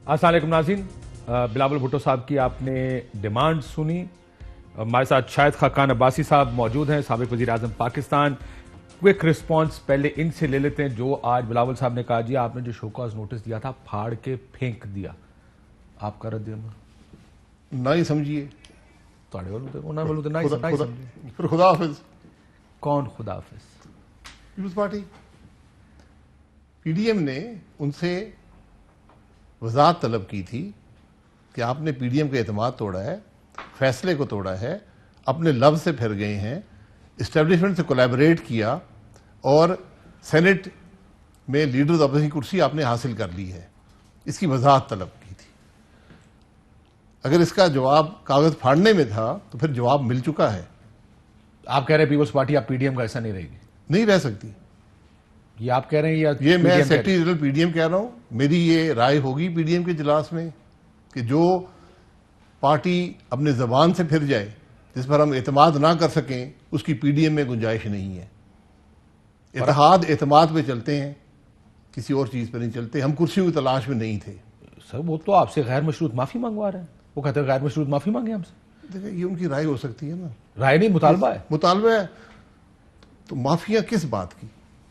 السلام علیکم ناظرین، بلاول بھٹو صاحب کی آپ نے ڈیمانڈ سنی. ہمارے ساتھ شاہد خاقان عباسی صاحب موجود ہیں، سابق وزیر اعظم پاکستان. کوئک رسپانس پہلے ان سے لے لیتے ہیں. جو آج بلاول صاحب نے کہا جی آپ نے جو شو کاز نوٹس دیا تھا پھاڑ کے پھینک دیا، آپ کا رد عمل؟ نہ ہی سمجھیے. پھر خدا حافظ. کون خدا حافظ؟ Peoples Party. P D M نے ان سے وضاحت طلب کی تھی کہ آپ نے پی ڈی ایم کا اعتماد توڑا ہے، فیصلے کو توڑا ہے، اپنے لفظ سے پھر گئے ہیں، اسٹیبلشمنٹ سے کولیبریٹ کیا اور سینٹ میں لیڈرز اپوزیشن کی کرسی آپ نے حاصل کر لی ہے. اس کی وضاحت طلب کی تھی. اگر اس کا جواب کاغذ پھاڑنے میں تھا تو پھر جواب مل چکا ہے. آپ کہہ رہے ہیں پیپلز پارٹی اب پی ڈی ایم کا ایسا نہیں رہے گی؟ نہیں رہ سکتی. یہ آپ کہہ رہے ہیں یا یہ میں secretary general P D M کہہ رہا ہوں. میری یہ رائے ہوگی پی ڈی ایم کے اجلاس میں کہ جو پارٹی اپنے زبان سے پھر جائے، جس پر ہم اعتماد نہ کر سکیں، اس کی پی ڈی ایم میں گنجائش نہیں ہے. اتحاد اعتماد پہ چلتے ہیں، کسی اور چیز پہ نہیں چلتے. ہم کرسیوں کی تلاش میں نہیں تھے. سر وہ تو آپ سے غیر مشروط معافی منگوا رہے ہیں. وہ کہتے ہیں غیر مشروط معافی مانگے ہم سے. دیکھیں یہ ان کی رائے ہو سکتی ہے نا. رائے نہیں، مطالبہ ہے. مطالبہ ہے تو معافیاں کس بات کی؟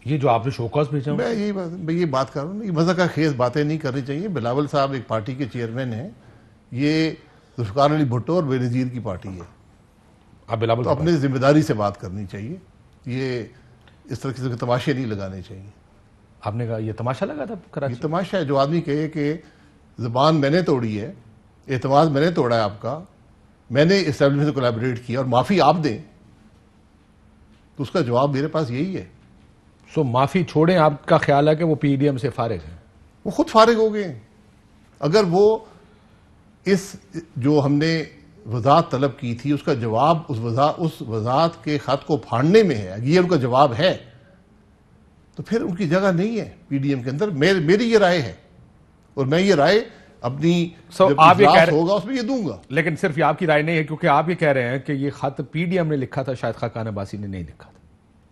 یہ جو آپ نے شوکاز بھیجا، میں یہ بات کر رہا ہوں. یہ مزہ کا خیز باتیں نہیں کرنی چاہیے. بلاول صاحب ایک پارٹی کے چیئرمین ہیں. یہ ذوالفقار علی بھٹو اور بے نظیر کی پارٹی ہے. آپ بلاول تو اپنے ذمہ داری سے بات کرنی چاہیے. یہ اس طرح کے تماشے نہیں لگانے چاہیے. آپ نے کہا یہ تماشا لگا تھا کراچی؟ یہ تماشا ہے. جو آدمی کہے کہ زبان میں نے توڑی ہے، اعتماد میں نے توڑا ہے آپ کا، میں نے اسٹیبلشمنٹ سے کولیبریٹ کیا اور معافی آپ دیں، تو اس کا جواب میرے پاس یہی ہے. سو معافی چھوڑیں. آپ کا خیال ہے کہ وہ پی ڈی ایم سے فارغ ہیں؟ وہ خود فارغ ہو گئے. اگر وہ اس جو ہم نے وضاحت طلب کی تھی اس کا جواب اس وضاحت کے خط کو پھاڑنے میں ہے، یہ ان کا جواب ہے، تو پھر ان کی جگہ نہیں ہے پی ڈی ایم کے اندر. میری یہ رائے ہے اور میں یہ رائے اپنی آپ یہ کہہ ہوگا اس میں یہ دوں گا. لیکن صرف یہ آپ کی رائے نہیں ہے، کیونکہ آپ یہ کہہ رہے ہیں کہ یہ خط پی ڈی ایم نے لکھا تھا، شاید خاقان عباسی نے نہیں لکھا تھا.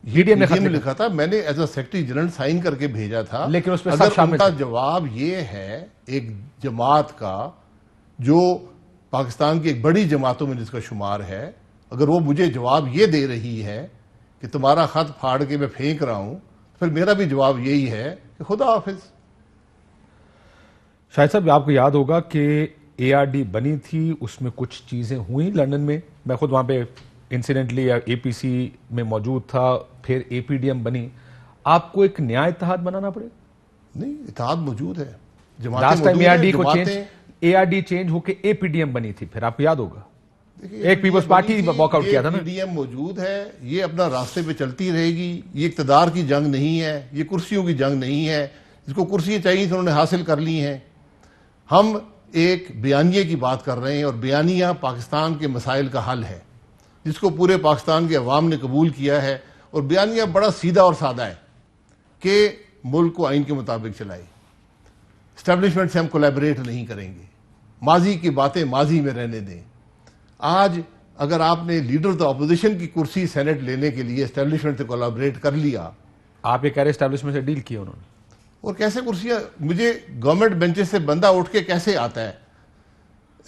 پی ڈی ایم نے لکھا تھا، میں نے as a secretary general sign کر کے بھیجا تھا. لیکن اس پہ اگر ان کا جواب یہ ہے ایک جماعت کا جو پاکستان کی ایک بڑی جماعتوں میں جس کا شمار ہے، اگر وہ مجھے جواب یہ دے رہی ہے کہ تمہارا خط پھاڑ کے میں پھینک رہا ہوں، پھر میرا بھی جواب یہی ہے کہ خدا حافظ. شاہد صاحب آپ کو یاد ہوگا کہ اے آر ڈی بنی تھی، اس میں کچھ چیزیں ہوئیں لندن میں. میں خود وہاں پہ انسیڈنٹلی اے پی سی میں موجود تھا. پھر اے پی ڈی ایم بنی. آپ کو ایک نیا اتحاد بنانا پڑے؟ نہیں، اتحاد موجود ہے. لاسٹ ٹائم اے آر ڈی کو اے آر ڈی چینج ہو کے اے پی ڈی ایم بنی تھی، پھر آپ کو یاد ہوگا ایک پیپلز پارٹی واک آؤٹ کیا تھا نا. پی ڈی ایم موجود ہے، یہ اپنا راستے پہ چلتی رہے گی. یہ اقتدار کی جنگ نہیں ہے، یہ کرسیوں کی جنگ نہیں ہے. جس کو کرسیاں چاہیے انہوں نے حاصل کر لی ہیں. ہم ایک بیانیے کی بات کر رہے ہیں اور بیانیہ پاکستان کے مسائل کا حل ہے جس کو پورے پاکستان کے عوام نے قبول کیا ہے. اور بیانیہ بڑا سیدھا اور سادہ ہے کہ ملک کو آئین کے مطابق چلائے. اسٹیبلشمنٹ سے ہم کولیبریٹ نہیں کریں گے. ماضی کی باتیں ماضی میں رہنے دیں. آج اگر آپ نے لیڈر آف اپوزیشن کی کرسی سینٹ لینے کے لیے اسٹیبلشمنٹ سے کولیبریٹ کر لیا. آپ یہ کہہ رہے اسٹیبلشمنٹ سے ڈیل کیا انہوں نے؟ اور کیسے کرسیاں مجھے گورنمنٹ بینچز سے بندہ اٹھ کے کیسے آتا ہے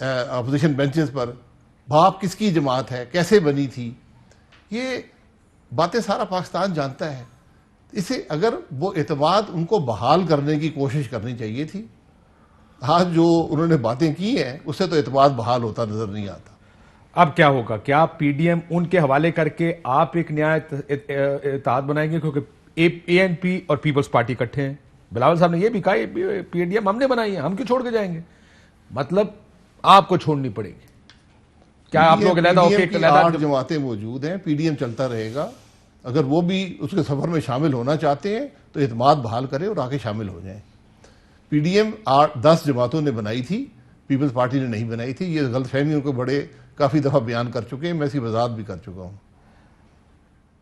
اپوزیشن بینچز پر؟ باپ کس کی جماعت ہے، کیسے بنی تھی، یہ باتیں سارا پاکستان جانتا ہے. اسے اگر وہ اعتماد ان کو بحال کرنے کی کوشش کرنی چاہیے تھی. آج جو انہوں نے باتیں کی ہیں اس سے تو اعتماد بحال ہوتا نظر نہیں آتا. اب کیا ہوگا؟ کیا پی ڈی ایم ان کے حوالے کر کے آپ ایک نیا اتحاد بنائیں گے؟ کیونکہ اے این پی اور پیپلز پارٹی اکٹھے ہیں. بلاول صاحب نے یہ بھی کہا پی ڈی ایم ہم نے بنائی ہے، ہم کیوں چھوڑ کے جائیں گے؟ مطلب آپ کو چھوڑنی پڑے گی. کیا آپ لوگ علیحدہ ہو کے 8 جماعتیں موجود ہیں، پی ڈی ایم چلتا رہے گا. اگر وہ بھی اس کے سفر میں شامل ہونا چاہتے ہیں تو اعتماد بحال کرے اور آگے شامل ہو جائیں. پی ڈی ایم 10 جماعتوں نے بنائی تھی، پیپلز پارٹی نے نہیں بنائی تھی. یہ غلط فہمیوں کو کافی دفعہ بیان کر چکے ہیں، میں اس کی وضاحت بھی کر چکا ہوں.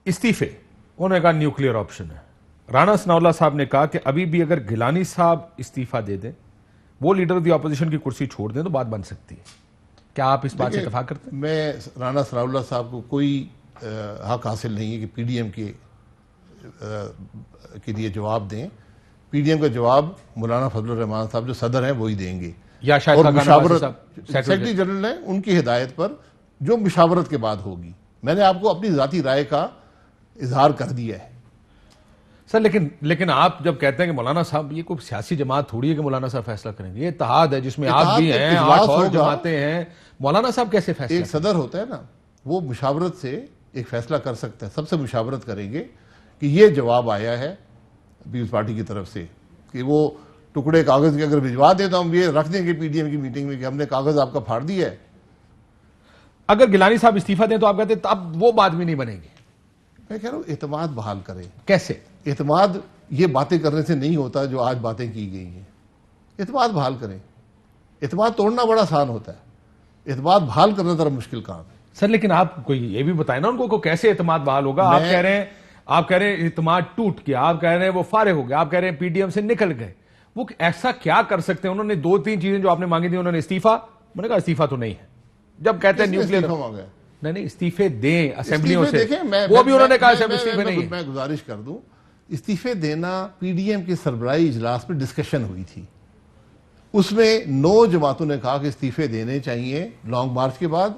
استعفے انہوں نے کہا نیوکلیئر آپشن ہے. رانا ثناء اللہ صاحب نے کہا کہ ابھی بھی اگر گیلانی صاحب استعفیٰ دے دیں، وہ لیڈر دی اپوزیشن کی کرسی چھوڑ دیں تو بات بن سکتی ہے. کیا آپ اس بات سے اتفاق کرتے ہیں؟ میں رانا ثناء اللہ صاحب کو کوئی حق حاصل نہیں ہے کہ پی ڈی ایم کے لیے جواب دیں. پی ڈی ایم کا جواب مولانا فضل الرحمان صاحب جو صدر ہیں وہی دیں گے، یا شاید اور خاقان مشاورت عباسی صاحب سیکرٹری جنرل ہیں ان کی ہدایت پر جو مشاورت کے بعد ہوگی. میں نے آپ کو اپنی ذاتی رائے کا اظہار کر دیا ہے. سر لیکن آپ جب کہتے ہیں کہ مولانا صاحب، یہ کوئی سیاسی جماعت تھوڑی ہے کہ مولانا صاحب فیصلہ کریں گے، یہ اتحاد ہے جس میں آپ بھی ہیں، 8 اور جماعتیں ہیں، مولانا صاحب کیسے فیصلہ؟ ایک صدر ہوتا ہے نا، وہ مشاورت سے ایک فیصلہ کر سکتا ہے. سب سے مشاورت کریں گے کہ یہ جواب آیا ہے پیپلز پارٹی کی طرف سے کہ وہ ٹکڑے کاغذ کے اگر بھجوا دیں تو ہم یہ رکھ دیں گے پی ڈی ایم کی میٹنگ میں کہ ہم نے کاغذ آپ کا پھاڑ دیا ہے. اگر گیلانی صاحب استعفیٰ دیں تو آپ کہتے ہیں اب وہ بات بھی نہیں بنے گی. میں کہہ رہا ہوں اعتماد بحال کریں. کیسے؟ اعتماد یہ باتیں کرنے سے نہیں ہوتا جو آج باتیں کی گئی ہیں. اعتماد بحال کریں. اعتماد توڑنا بڑا آسان ہوتا ہے، اعتماد بحال کرنا ذرا مشکل کام ہے. سر لیکن آپ کوئی یہ بھی بتائیں نا ان کو کیسے اعتماد بحال ہوگا. آپ کہہ رہے ہیں اعتماد ٹوٹ گیا، آپ کہہ رہے ہیں وہ فارغ ہو گیا، آپ کہہ رہے ہیں پی ڈی ایم سے نکل گئے. وہ ایسا کیا کر سکتے ہیں؟ انہوں نے 2-3 چیزیں جو آپ نے مانگی تھی، انہوں نے استعفیٰ، میں نے کہا استعفیٰ تو نہیں ہے. جب کہتے ہیں نیوکلیئر، نہیں استعفے دیں اسمبلیوں سے، وہ بھی انہوں نے کہا استعفے نہیں. میں گزارش کر دوں، استعفے دینا پی ڈی ایم کے سربراہی اجلاس میں ڈسکشن ہوئی تھی. اس میں 9 جماعتوں نے کہا کہ استعفے دینے چاہیے لانگ مارچ کے بعد.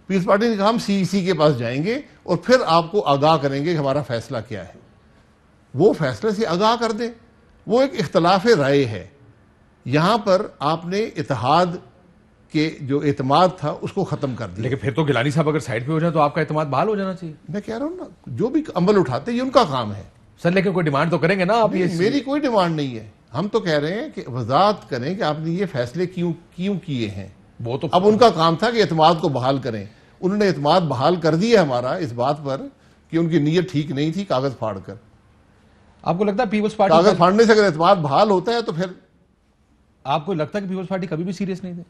پیپلز پارٹی نے کہا ہم سی سی کے پاس جائیں گے اور پھر آپ کو آگاہ کریں گے کہ ہمارا فیصلہ کیا ہے. وہ فیصلے سے آگاہ کر دیں. وہ ایک اختلاف رائے ہے. یہاں پر آپ نے اتحاد کے جو اعتماد تھا اس کو ختم کر دیا. لیکن پھر تو گیلانی صاحب اگر سائڈ پہ ہو جائیں تو آپ کا اعتماد بحال ہو جانا چاہیے. میں کہہ رہا ہوں نا، جو بھی عمل اٹھاتے یہ ان کا کام ہے. سر لیکن کوئی ڈیمانڈ تو کریں گے نا آپ؟ میری کوئی ڈیمانڈ نہیں ہے. ہم تو کہہ رہے ہیں کہ وضاحت کریں کہ آپ نے یہ فیصلے کیوں کیے ہیں. وہ تو اب ان کا کام تھا کہ اعتماد کو بحال کریں. انہوں نے اعتماد بحال کر دیا ہمارا اس بات پر کہ ان کی نیت ٹھیک نہیں تھی کاغذ پھاڑ کر. آپ کو لگتا ہے پیپلز پارٹی کاغذ پھاڑنے سے اگر اعتماد بحال ہوتا ہے تو پھر آپ کو لگتا ہے کہ پیپلز پارٹی کبھی بھی سیریس نہیں تھے؟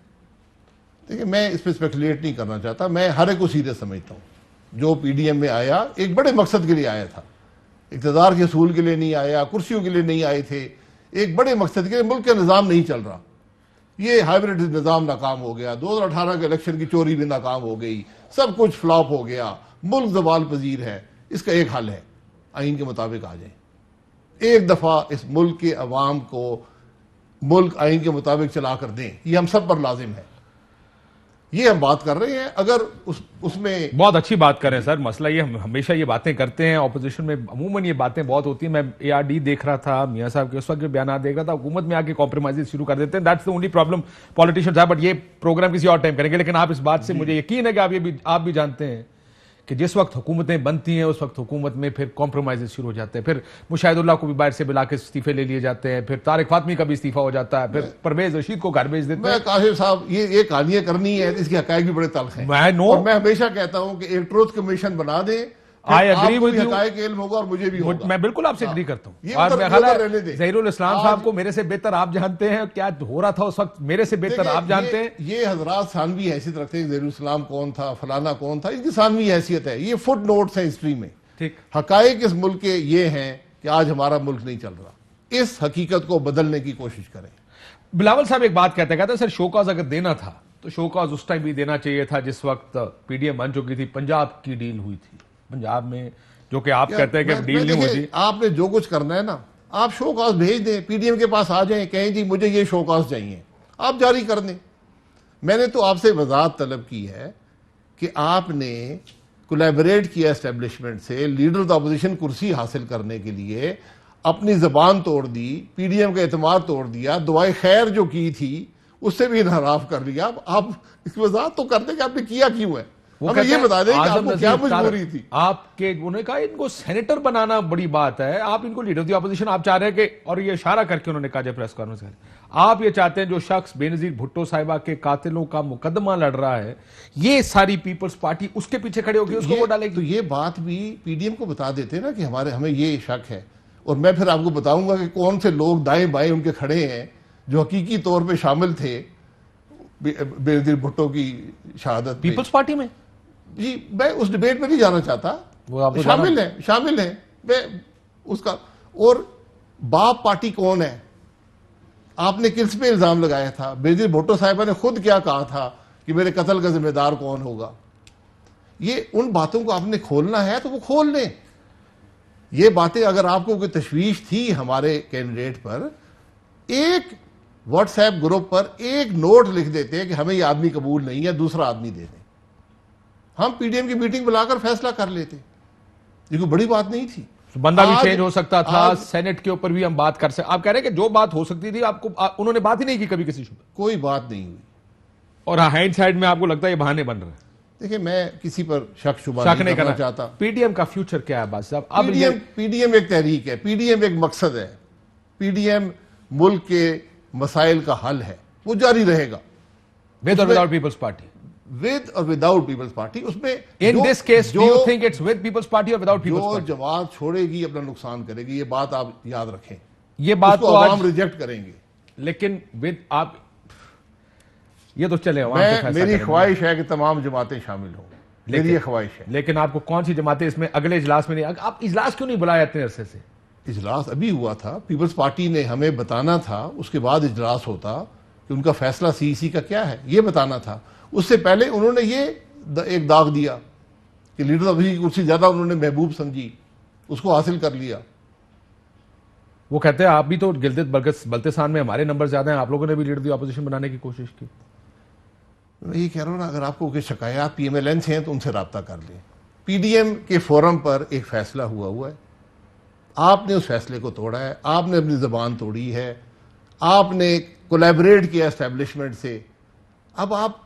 دیکھیں میں اس پہ اسپیکولیٹ نہیں کرنا چاہتا. میں ہر ایک کو سیریس سمجھتا ہوں. جو پی ڈی ایم میں آیا ایک بڑے مقصد کے لیے آیا تھا. اقتدار کے حصول کے لیے نہیں آیا، کرسیوں کے لیے نہیں آئے تھے. ایک بڑے مقصد کے لیے. ملک کا نظام نہیں چل رہا. یہ ہائیبریڈ نظام ناکام ہو گیا. 2018 کے الیکشن کی چوری بھی ناکام ہو گئی. سب کچھ فلاپ ہو گیا. ملک زوال پذیر ہے. اس کا ایک حل ہے، آئین کے مطابق آ جائیں. ایک دفعہ اس ملک کے عوام کو ملک آئین کے مطابق چلا کر دیں. یہ ہم سب پر لازم ہے. یہ ہم بات کر رہے ہیں. اگر اس میں بہت اچھی بات کر رہے ہیں سر. مسئلہ یہ ہم ہمیشہ یہ باتیں کرتے ہیں اپوزیشن میں، عموماً یہ باتیں بہت ہوتی ہیں. میں اے آر ڈی دیکھ رہا تھا، میاں صاحب کے اس وقت جو بیانات دیکھ رہا تھا، حکومت میں آ کے کمپرومائز شروع کر دیتے ہیں. That's the only problem politicians ہے. بٹ یہ پروگرام کسی اور ٹائم کریں گے. لیکن آپ اس بات سے مجھے یقین ہے کہ آپ بھی جانتے ہیں کہ جس وقت حکومتیں بنتی ہیں اس وقت حکومت میں پھر کمپرومائز شروع ہو جاتے ہیں. پھر مشاہد اللہ کو بھی باہر سے بلا کے استعفے لے لیے جاتے ہیں. پھر طارق فاطمی کا بھی استعفیہ ہو جاتا ہے. پھر پرویز رشید کو گھر بھیج دیتے ہیں. میں کاشف صاحب یہ کہانیاں کرنی ہے، اس کے حقائق بھی بڑے تلخ ہیں. اور میں ہمیشہ کہتا ہوں کہ ایک ٹروتھ کمیشن بنا دیں. I agree with you. حقائق علم ہوگا اور مجھے بھی ہوگا. میں بالکل آپ سے ایگری کرتا ہوں. اور ظہیر الاسلام صاحب کو میرے سے بہتر آپ جانتے ہیں. کیا ہو رہا تھا اس وقت میرے سے بہتر آپ جانتے ہیں. یہ حضرات ثانوی حیثیت رکھتے ہیں. ظہیر الاسلام کون تھا، فلانا کون تھا، ان کی ثانوی حیثیت ہے. یہ فٹ نوٹس ہیں ہسٹری میں. ٹھیک. حقائق اس ملک کے یہ ہیں کہ آج ہمارا ملک نہیں چل رہا. اس حقیقت کو بدلنے کی کوشش کریں. بلاول صاحب ایک بات کہتے ہیں سر شو کاز اگر دینا تھا تو شو کاز اس ٹائم بھی دینا چاہیے تھا جس وقت پی ڈی ایم بن چکی تھی. پنجاب کی ڈیل ہوئی تھی پنجاب میں، جو کہ آپ کہتے ہیں کہ ڈیل نہیں ہوئی تھی. آپ نے جو کچھ کرنا ہے نا، آپ شو کاز بھیج دیں. پی ڈی ایم کے پاس آ جائیں، کہیں جی مجھے یہ شو کاز چاہیے، آپ جاری کر دیں. میں نے تو آپ سے وضاحت طلب کی ہے کہ آپ نے کولیبریٹ کیا اسٹیبلشمنٹ سے، لیڈر آف اپوزیشن کرسی حاصل کرنے کے لیے اپنی زبان توڑ دی، پی ڈی ایم کا اعتماد توڑ دیا، دعائے خیر جو کی تھی اس سے بھی انحراف کر لیا. آپ اس کی وضاحت تو کر دیں کہ آپ نے کیا کیوں ہے. ہمیں یہ بتا دیں کہ آپ کو کیا مجبوری تھی. آپ کے انہوں نے کہا ان کو سینیٹر بنانا بڑی بات ہے، آپ ان کو لیڈر آف دی اپوزیشن آپ چاہ رہے ہیں کہ، اور یہ اشارہ کر کے انہوں نے کہا جب پریس کانفرنس میں، آپ یہ چاہتے ہیں جو شخص بے نظیر بھٹو صاحبہ کے قاتلوں کا مقدمہ لڑ رہا ہے، یہ ساری پیپلز پارٹی اس کے پیچھے کھڑے ہو گئی، اس کو ووٹ ڈالے گی. تو یہ بات بھی پی ڈی ایم کو بتا دیتے نا کہ ہمیں یہ شک ہے. اور میں پھر آپ کو بتاؤں گا کہ کون سے لوگ دائیں بائیں ان کے کھڑے ہیں جو حقیقی طور پہ شامل تھے بے نظیر بھٹو کی شہادت پیپلز پارٹی میں. جی میں اس ڈیبیٹ میں نہیں جانا چاہتا. شامل ہیں میں اس کا. اور باپ پارٹی کون ہے؟ آپ نے کس پہ الزام لگایا تھا؟ بے نظیر بھٹو صاحبہ نے خود کیا کہا تھا کہ میرے قتل کا ذمہ دار کون ہوگا؟ یہ ان باتوں کو آپ نے کھولنا ہے تو وہ کھول لیں. یہ باتیں اگر آپ کو کوئی تشویش تھی ہمارے کینڈیڈیٹ پر، ایک واٹس ایپ گروپ پر ایک نوٹ لکھ دیتے کہ ہمیں یہ آدمی قبول نہیں ہے، دوسرا آدمی دے دیں، ہم پی ڈی ایم کی میٹنگ بلا کر فیصلہ کر لیتے، یہ کوئی بڑی بات نہیں تھی۔ بندہ بھی چینج ہو سکتا تھا، سینٹ کے اوپر بھی ہم بات کر سکتے۔ آپ کہہ رہے ہیں کہ جو بات ہو سکتی تھی آپ کو، انہوں نے بات ہی نہیں کی کبھی کسی شعبے، کوئی بات نہیں ہوئی۔ اور ہینڈ سائڈ میں آپ کو لگتا ہے یہ بہانے بن رہے ہیں؟ دیکھیں میں کسی پر شک شبہ نہیں کرنا چاہتا۔ پی ڈی ایم کا فیوچر کیا ہے باز صاحب؟ اب پی ڈی ایم ایک تحریک ہے، پی ڈی ایم ایک مقصد ہے، پی ڈی ایم ملک کے مسائل کا حل ہے، وہ جاری رہے گا ود اور وداؤٹ پیپلز پارٹی، ود اور وداؤٹ پیپلز پارٹی۔ اس میں in this case do you think it's with Peoples Party اور وداؤٹ پیپلز جو پارٹی؟ جماعت چھوڑے گی اپنا نقصان کرے گی، یہ بات آپ یاد رکھیں، یہ بات اس کو تو عوام آج، ریجیکٹ کریں گے۔ لیکن ود آپ یہ تو چلے عوام میں کے فیصلہ میری کریں گے۔ خواہش ہے کہ تمام جماعتیں شامل ہوں، میری یہ خواہش ہے۔ لیکن آپ کو کون سی جماعتیں اس میں اگلے اجلاس میں نہیں؟ آپ اجلاس کیوں نہیں بلائے اتنے عرصے سے؟ اجلاس ابھی ہوا تھا، پیپلز پارٹی نے ہمیں بتانا تھا، اس کے بعد اجلاس ہوتا کہ ان کا فیصلہ سی سی کا کیا ہے، یہ بتانا تھا۔ اس سے پہلے انہوں نے یہ ایک داغ دیا کہ لیڈر ابھی کی کرسی زیادہ انہوں نے محبوب سمجھی، اس کو حاصل کر لیا۔ وہ کہتے ہیں آپ بھی تو گلگت بلتستان میں ہمارے نمبر زیادہ ہیں، آپ لوگوں نے بھی لیڈر دی اپوزیشن بنانے کی کوشش کی۔ میں یہ کہہ رہا ہوں نا، اگر آپ کو کوئی شکایات پی ایم ایل این سے ہیں تو ان سے رابطہ کر لیں۔ پی ڈی ایم کے فورم پر ایک فیصلہ ہوا ہے، آپ نے اس فیصلے کو توڑا ہے، آپ نے اپنی زبان توڑی ہے، آپ نے کولیبریٹ کیا اسٹیبلشمنٹ سے۔ اب آپ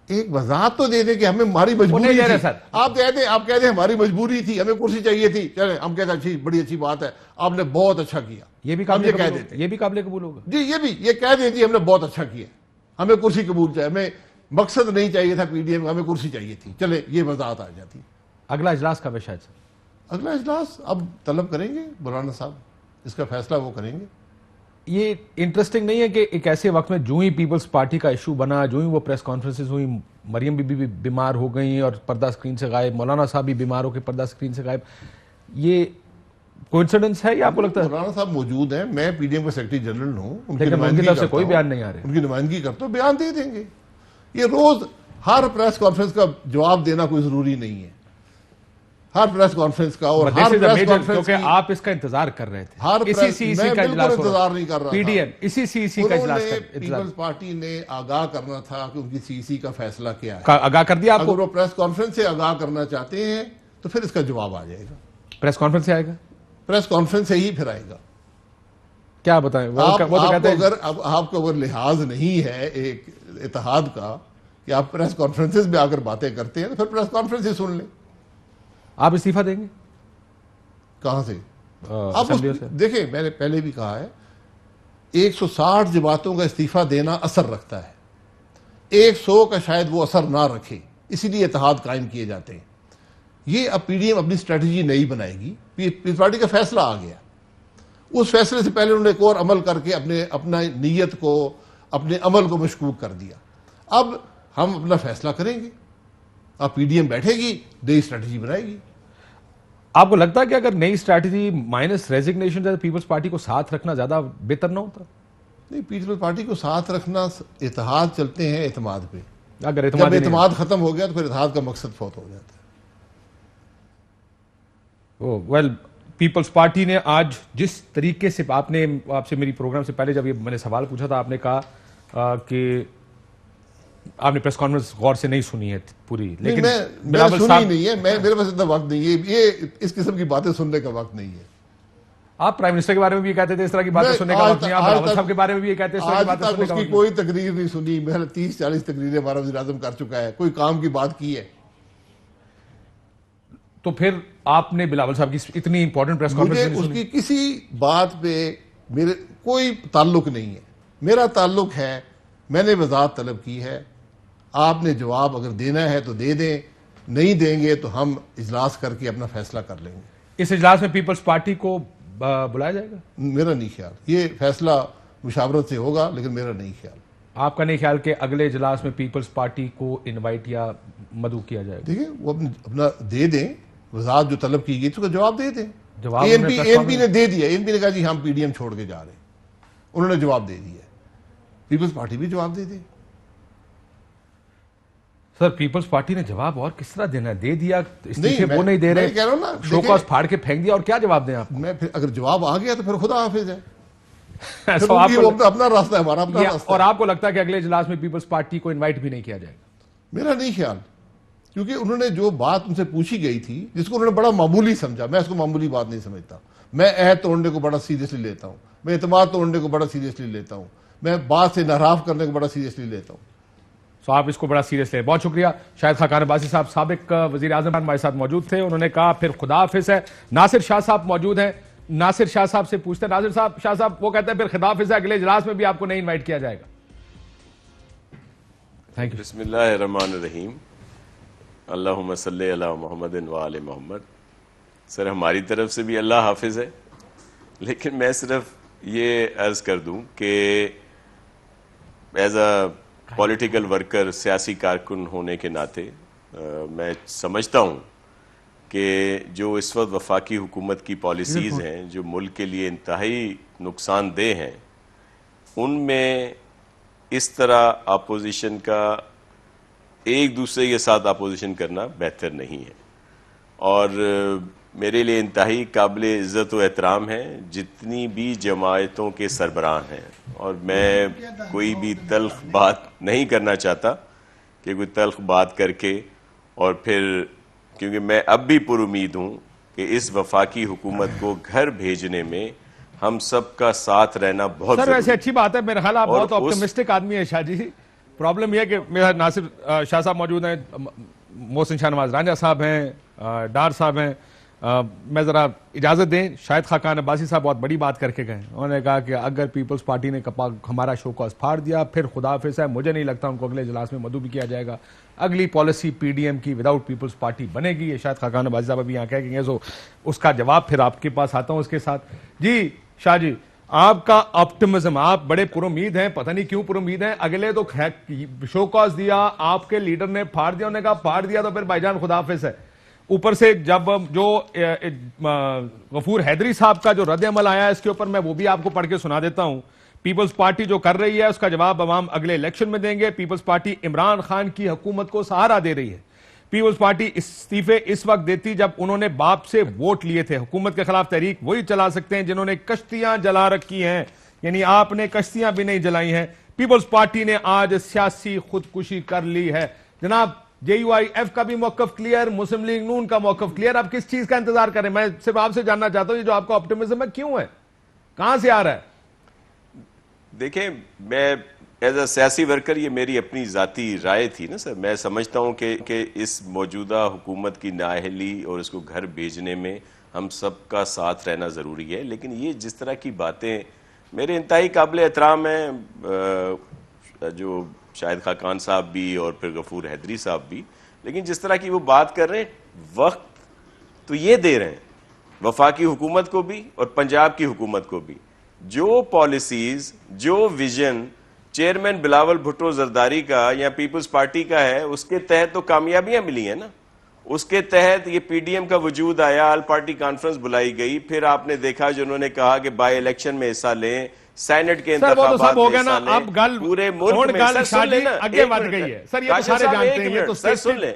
ایک وضاحت تو دے دیں کہ ہمیں ہماری مجبوری تھی۔ آپ کہہ دیں ہماری مجبوری تھی، ہمیں کرسی چاہیے تھی، چلیں ہم کہتے ہیں اچھی بڑی اچھی بات ہے، آپ نے بہت اچھا کیا، یہ بھی قابل قبول ہوگا جی، یہ کہہ دیتی ہم نے بہت اچھا کیا، ہمیں کرسی قبول چاہیے، ہمیں مقصد نہیں چاہیے تھا پی ڈی ایم، ہمیں کرسی چاہیے تھی، چلے یہ وضاحت آ جاتی۔ اگلا اجلاس کب ہے شاید سے؟ اگلا اجلاس اب طلب کریں گے مولانا صاحب، اس کا فیصلہ وہ کریں گے۔ یہ انٹرسٹنگ نہیں ہے کہ ایک ایسے وقت میں جو ہی پیپلز پارٹی کا ایشو بنا، جو ہی وہ پریس کانفرنسز ہوئی، مریم بی بھی بیمار ہو گئیں اور پردہ اسکرین سے غائب، مولانا صاحب بھی بیمار ہو کے پردہ اسکرین سے غائب، یہ کوئنسیڈنس ہے یا آپ کو لگتا ہے؟ مولانا صاحب موجود ہیں، میں پی ڈی ایم کا سیکرٹری جنرل ہوں، لیکن ان کی طرف سے کوئی بیان نہیں آ رہے، ان کی نمائندگی کرتا ہوں، بیان دے دیں گے۔ یہ روز ہر پریس کانفرنس کا جواب دینا کوئی ضروری نہیں ہے، ہر پریس کانفرنس کا، اور ہر پریس کانفرنس کیونکہ آپ اس کا انتظار کر رہے تھے، ہر اسی سی سی کا اجلاس انتظار نہیں کر رہا پی ڈی ایم اسی سی سی کا اجلاس پیپلز پارٹی نے آگاہ کرنا تھا کہ ان کی سی سی کا فیصلہ کیا ہے، آگاہ کر دیا آپ کو؟ اگر وہ پریس کانفرنس سے آگاہ کرنا چاہتے ہیں تو پھر اس کا جواب آ جائے گا، پریس کانفرنس سے آئے گا، پریس کانفرنس سے ہی پھر آئے گا۔ کیا بتائیں؟ آپ کو اگر لحاظ نہیں ہے ایک اتحاد کا کہ آپ پریس کانفرنسز میں آ کر باتیں کرتے ہیں، تو پھر پریس کانفرنس ہی سن لیں۔ آپ استعفیٰ دیں گے؟ کہاں سے؟ آپ دیکھیں، میں نے پہلے بھی کہا ہے 160 جماعتوں کا استعفیٰ دینا اثر رکھتا ہے، 100 کا شاید وہ اثر نہ رکھے، اسی لیے اتحاد قائم کیے جاتے ہیں۔ یہ اب پی ڈی ایم اپنی اسٹریٹجی نہیں بنائے گی، پیپلز پارٹی کا فیصلہ آ گیا، اس فیصلے سے پہلے انہوں نے ایک اور عمل کر کے اپنا نیت کو، اپنے عمل کو مشکوک کر دیا۔ اب ہم اپنا فیصلہ کریں گے، اب پی ڈی ایم بیٹھے گی، نئی اسٹریٹجی بنائے گی۔ آپ کو لگتا ہے کہ اگر نئی strategy minus resignation Peoples Party کو ساتھ رکھنا زیادہ بہتر نہ ہوتا؟ نہیں، پیپلز پارٹی کو ساتھ رکھنا، اتحاد چلتے ہیں اعتماد پہ، اگر جب اعتماد ختم ہو گیا تو پھر اتحاد کا مقصد فوت ہو جاتا ہے۔ ویل، پیپلز پارٹی نے آج جس طریقے سے آپ سے میری پروگرام سے پہلے جب یہ میں نے سوال پوچھا تھا، آپ نے کہا کہ آپ نے پریس کانفرنس غور سے نہیں سنی ہے پوری، لیکن میں سنی نہیں ہے، میرے پاس اتنا وقت نہیں ہے، یہ اس قسم کی باتیں سننے کا وقت نہیں ہے۔ آپ پرائم منسٹر کے بارے میں بھی یہ کہتے تھے اس طرح کی باتیں سننے کا وقت نہیں، آپ بلاول صاحب کے بارے میں بھی یہ کہتے ہیں اس طرح کی باتیں سننے کا وقت نہیں۔ آج تک اس کی کوئی تقریر نہیں سنی، میں نے 30-40 تقریریں ہمارا وزیر اعظم کر چکا ہے، کوئی کام کی بات کی ہے؟ تو پھر آپ نے بلاول صاحب کی اتنی امپورٹنٹ پریس کانفرنس مجھے اس کی کسی بات پہ میرے کوئی تعلق نہیں ہے، میرا تعلق ہے، میں نے وضاحت طلب کی ہے، آپ نے جواب اگر دینا ہے تو دے دیں، نہیں دیں گے تو ہم اجلاس کر کے اپنا فیصلہ کر لیں گے۔ اس اجلاس میں پیپلز پارٹی کو بلایا جائے گا؟ میرا نہیں خیال، یہ فیصلہ مشاورت سے ہوگا، لیکن میرا نہیں خیال۔ آپ کا نہیں خیال کہ اگلے اجلاس میں پیپلز پارٹی کو انوائٹ یا مدعو کیا جائے گا؟ دیکھیں، وہ اپنا دے دیں، وضاحت جو طلب کی گئی اس کا جواب دے دیں۔ اے این پی نے دے دیا، اے این پی نے کہا جی ہم پی ڈی ایم چھوڑ کے جا رہے ہیں، انہوں نے جواب دے دیا، پیپلز پارٹی بھی جواب دے دے۔ سر پیپلز پارٹی نے جواب اور کس طرح دینا ہے؟ دے دیا استعفے نہیں، وہ نہیں دے میں رہے، کہہ رہا ہوں نا، شو کاز پھاڑ کے پھینک دیا، اور کیا جواب دیں آپ؟ میں پھر اگر جواب آ گیا تو پھر خدا حافظ ہے، پھر So آپ کو اپنا راستہ ہے، ہمارا اپنا راستہ اور ہے۔ آپ کو لگتا ہے کہ اگلے اجلاس میں پیپلز پارٹی کو انوائٹ بھی نہیں کیا جائے گا؟ میرا نہیں خیال، کیونکہ انہوں نے جو بات ان سے پوچھی گئی تھی جس کو انہوں نے بڑا معمولی سمجھا، میں اس کو معمولی بات نہیں سمجھتا۔ میں عہد توڑنے کو بڑا سیریسلی لیتا ہوں، میں اعتماد توڑنے کو بڑا سیریسلی لیتا ہوں، میں بات سے انحراف کرنے کو بڑا سیریسلی لیتا ہوں۔ تو آپ اس کو بڑا سیریس لیں۔ بہت شکریہ شاہد خاقان عباسی صاحب، سابق وزیر اعظم ہمارے ساتھ موجود تھے، انہوں نے کہا پھر خدا حافظ ہے۔ ناصر شاہ صاحب موجود ہیں، ناصر شاہ صاحب سے پوچھتے ہیں۔ ناصر صاحب، شاہ صاحب وہ کہتے ہیں پھر خدا حافظ ہے، اگلے اجلاس میں بھی آپ کو نہیں انوائٹ کیا جائے گا؟ Thank you. بسم اللہ الرحمن الرحیم، اللہم صلی علی محمد وآل محمد۔ سر ہماری طرف سے بھی اللہ حافظ ہے، لیکن میں صرف یہ عرض کر دوں کہ ایز اے پولیٹیکل ورکر، سیاسی کارکن ہونے کے ناطے میں سمجھتا ہوں کہ جو اس وقت وفاقی حکومت کی پالیسیز ہیں جو ملک کے لیے انتہائی نقصان دہ ہیں، ان میں اس طرح اپوزیشن کا ایک دوسرے کے ساتھ اپوزیشن کرنا بہتر نہیں ہے، اور میرے لیے انتہائی قابل عزت و احترام ہے جتنی بھی جماعتوں کے سربراہ ہیں، اور میں کوئی بھی تلخ بات نہیں کرنا چاہتا کہ کوئی تلخ بات کر کے، اور پھر کیونکہ میں اب بھی پر امید ہوں کہ اس وفاقی حکومت کو گھر بھیجنے میں ہم سب کا ساتھ رہنا بہت سر ویسے ضروری ہے۔ اچھی بات ہے، میرا خیال آپ اور بہت آپٹمسٹک آدمی ہیں شاہ جی۔ پرابلم یہ ہے کہ میرا ناصر شاہ صاحب موجود ہیں، محسن شاہ نواز رانجھا صاحب ہیں، ڈار صاحب ہیں، میں ذرا اجازت دیں، شاہد خاقان عباسی صاحب بہت بڑی بات کر کے گئے، انہوں نے کہا کہ اگر پیپلز پارٹی نے ہمارا شو کاز پھاڑ دیا پھر خدا حافظ ہے۔ مجھے نہیں لگتا ان کو اگلے اجلاس میں مدعو بھی کیا جائے گا، اگلی پالیسی پی ڈی ایم کی وداؤٹ پیپلز پارٹی بنے گی، یہ شاہد خاقان عباسی صاحب ابھی یہاں کہہ گئے، سو اس کا جواب پھر آپ کے پاس آتا ہوں اس کے ساتھ۔ جی شاہ جی، آپ کا آپٹمزم، آپ بڑے پر امید ہیں، پتہ نہیں کیوں پر امید ہیں، اگلے تو شو کاز دیا، آپ کے لیڈر نے پھاڑ دیا، انہوں نے کہا پھاڑ دیا تو پھر بھائی جان خدا حافظ ہے۔ اوپر سے جب جو غفور حیدری صاحب کا جو رد عمل آیا ہے اس کے اوپر، میں وہ بھی آپ کو پڑھ کے سنا دیتا ہوں۔ پیپلز پارٹی جو کر رہی ہے اس کا جواب عوام اگلے الیکشن میں دیں گے۔ پیپلز پارٹی عمران خان کی حکومت کو سہارا دے رہی ہے۔ پیپلز پارٹی استعفے اس وقت دیتی جب انہوں نے باپ سے ووٹ لیے تھے۔ حکومت کے خلاف تحریک وہی چلا سکتے ہیں جنہوں نے کشتیاں جلا رکھی ہیں، یعنی آپ نے کشتیاں بھی نہیں جلائی ہیں۔ پیپلز پارٹی نے آج سیاسی خودکشی کر لی ہے۔ جناب جے یو آئی ایف کا بھی موقف کلیئر، مسلم لیگ نون کا موقف کلیئر، آپ کس چیز کا انتظار کریں؟ میں صرف آپ سے جاننا چاہتا ہوں یہ جو آپ کا آپٹیمزم ہے کیوں ہے، کہاں سے آ رہا ہے؟ دیکھیں، میں ایز اے سیاسی ورکر، یہ میری اپنی ذاتی رائے تھی نا سر، میں سمجھتا ہوں کہ اس موجودہ حکومت کی نااہلی اور اس کو گھر بھیجنے میں ہم سب کا ساتھ رہنا ضروری ہے، لیکن یہ جس طرح کی باتیں میرے انتہائی قابل احترام ہیں، جو شاہد خاقان صاحب بھی اور پھر غفور حیدری صاحب بھی، لیکن جس طرح کی وہ بات کر رہے ہیں، وقت تو یہ دے رہے ہیں وفاقی حکومت کو بھی اور پنجاب کی حکومت کو بھی، جو پالیسیز، جو ویژن چیئرمین بلاول بھٹو زرداری کا یا پیپلز پارٹی کا ہے، اس کے تحت تو کامیابیاں ملی ہیں نا۔ اس کے تحت یہ پی ڈی ایم کا وجود آیا، آل پارٹی کانفرنس بلائی گئی، پھر آپ نے دیکھا جنہوں نے کہا کہ بائی الیکشن میں حصہ لیں، سینٹ کے انتخابات میں حصہ لیں، پورے ملک میں۔ سر سن لیں نا، آگے بڑھ گئی ہے سر، یہ تو سارے جانتے ہیں، یہ تو سر سن لیں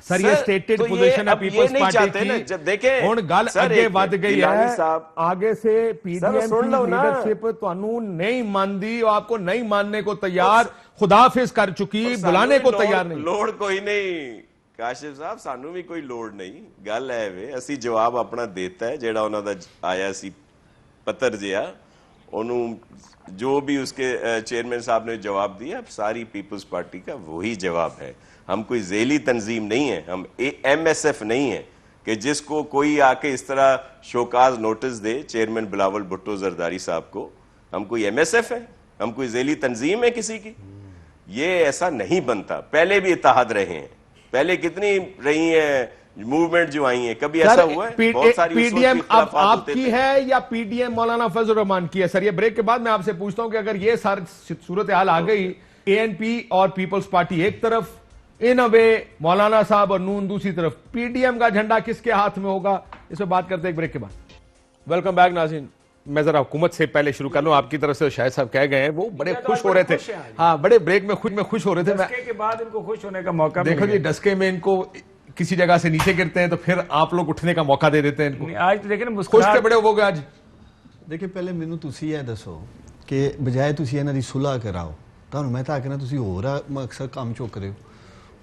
سر، یہ سٹیٹڈ پوزیشن ہے پیپلز پارٹی کی۔ جب دیکھیں ہن گل اگے ود گئی ہے، آگے سے پی ڈی ایم کی لیڈرشپ تانوں نہیں مانتی، اور آپ کو نہیں ماننے کو تیار، خدا حافظ کر چکی، بلانے کو تیار نہیں۔ لوڑ کوئی نہیں کاشف صاحب، سانو بھی کوئی لوڑ نہیں، گل ہے وے اسی جواب اپنا دیتا ہے جیڑا انہاں دا آیا سی پتر جہا، انہوں جو بھی اس کے چیئرمین صاحب نے جواب دیا، ساری پیپلز پارٹی کا وہی جواب ہے۔ ہم کوئی ذیلی تنظیم نہیں ہے، ہم ایم ایس ایف نہیں ہے کہ جس کو کوئی آ کے اس طرح شوکاز نوٹس دے چیئرمین بلاول بھٹو زرداری صاحب کو۔ ہم کوئی ایم ایس ایف ہے؟ ہم کوئی ذیلی تنظیم ہے کسی کی؟ یہ ایسا نہیں بنتا۔ پہلے بھی اتحاد رہے ہیں، پہلے کتنی رہی ہیں موومنٹ جو آئی ہیں، کبھی ایسا ہوا ہے؟ بہت ساری پی ڈی ایم اب آپ کی ہے یا پی ڈی ایم مولانا فضل الرحمان کی ہے؟ سر یہ بریک کے بعد میں آپ سے پوچھتا ہوں کہ اگر یہ ساری صورتحال آ گئی، اے این پی اور پیپلز پارٹی ایک طرف، ان اے وے مولانا صاحب اور نون دوسری طرف، پی ڈی ایم کا جھنڈا کس کے ہاتھ میں ہوگا؟ اس پہ بات کرتے ہیں ایک بریک کے بعد۔ ویلکم بیک ناظرین، میں ذرا حکومت سے پہلے شروع کر لوں. آپ کی طرف سے شاہد صاحب کہہ گئے ہیں وہ بڑے خوش ہو رہے تھے, ہاں بڑے بریک میں خوش ہو رہے تھے. ڈسکے کے بعد ان کو خوش ہونے کا موقع دیکھو جی, ڈسکے میں ان کو کسی جگہ سے نیچے گرتے ہیں تو پھر آپ لوگ اٹھنے کا موقع دے دیتے ہیں ان کو. آج تو دیکھیں نا خوش تھے بڑے ہو گئے آج. دیکھیں پہلے مینوں تسی یہ دسو کہ بجائے تسی انہاں دی صلح کراؤ تانوں میں تاں کہنا تسی ہور اکثر کام چوک رہے ہو